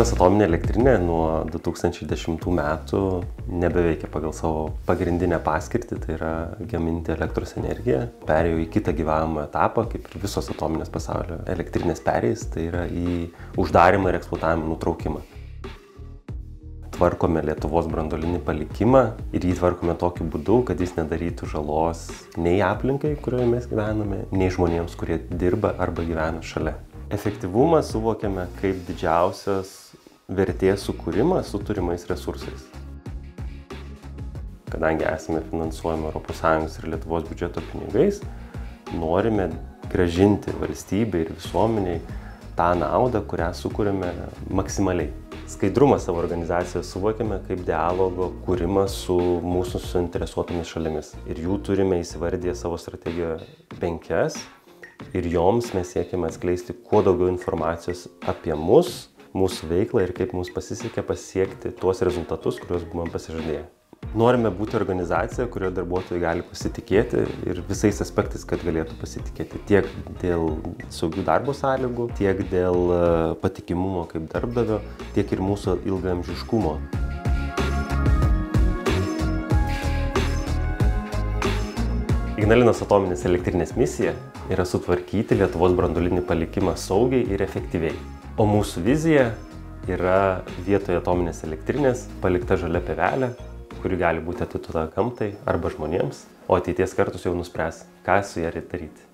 Ignalinos atominė elektrinė nuo 2010 metų nebeveikia pagal savo pagrindinę paskirtį, tai yra gaminti elektros energiją. Perėjo į kitą gyvavimo etapą, kaip ir visos atominės pasaulio elektrinės perėjais, tai yra į uždarimą ir eksploatavimo nutraukimą. Tvarkome Lietuvos branduolinį palikimą ir jį tvarkome tokiu būdu, kad jis nedarytų žalos nei aplinkai, kurioje mes gyvename, nei žmonėms, kurie dirba arba gyvena šalia. Efektyvumą suvokiame kaip didžiausias vertės sukūrimas su turimais resursais. Kadangi esame finansuojami ES ir Lietuvos biudžeto pinigais, norime grąžinti valstybei ir visuomeniai tą naudą, kurią sukūrėme maksimaliai. Skaidrumą savo organizacijoje suvokiame kaip dialogo kūrimą su mūsų suinteresuotomis šalimis. Ir jų turime įsivardyję savo strategijoje 5. Ir joms mes siekiame atskleisti kuo daugiau informacijos apie mus, mūsų veiklą ir kaip mums pasisekė pasiekti tuos rezultatus, kuriuos buvom pasižadėję. Norime būti organizacija, kurioje darbuotojai gali pasitikėti ir visais aspektais, kad galėtų pasitikėti. Tiek dėl saugių darbo sąlygų, tiek dėl patikimumo kaip darbdavio, tiek ir mūsų ilgaamžiškumo. Ignalinos atominės elektrinės misija yra sutvarkyti Lietuvos branduolinį palikimą saugiai ir efektyviai. O mūsų vizija yra vietoje atominės elektrinės palikta žalia pievelė, kuri gali būti atiduota gamtai arba žmonėms, o ateities kartos jau nuspręs, ką su ja daryti.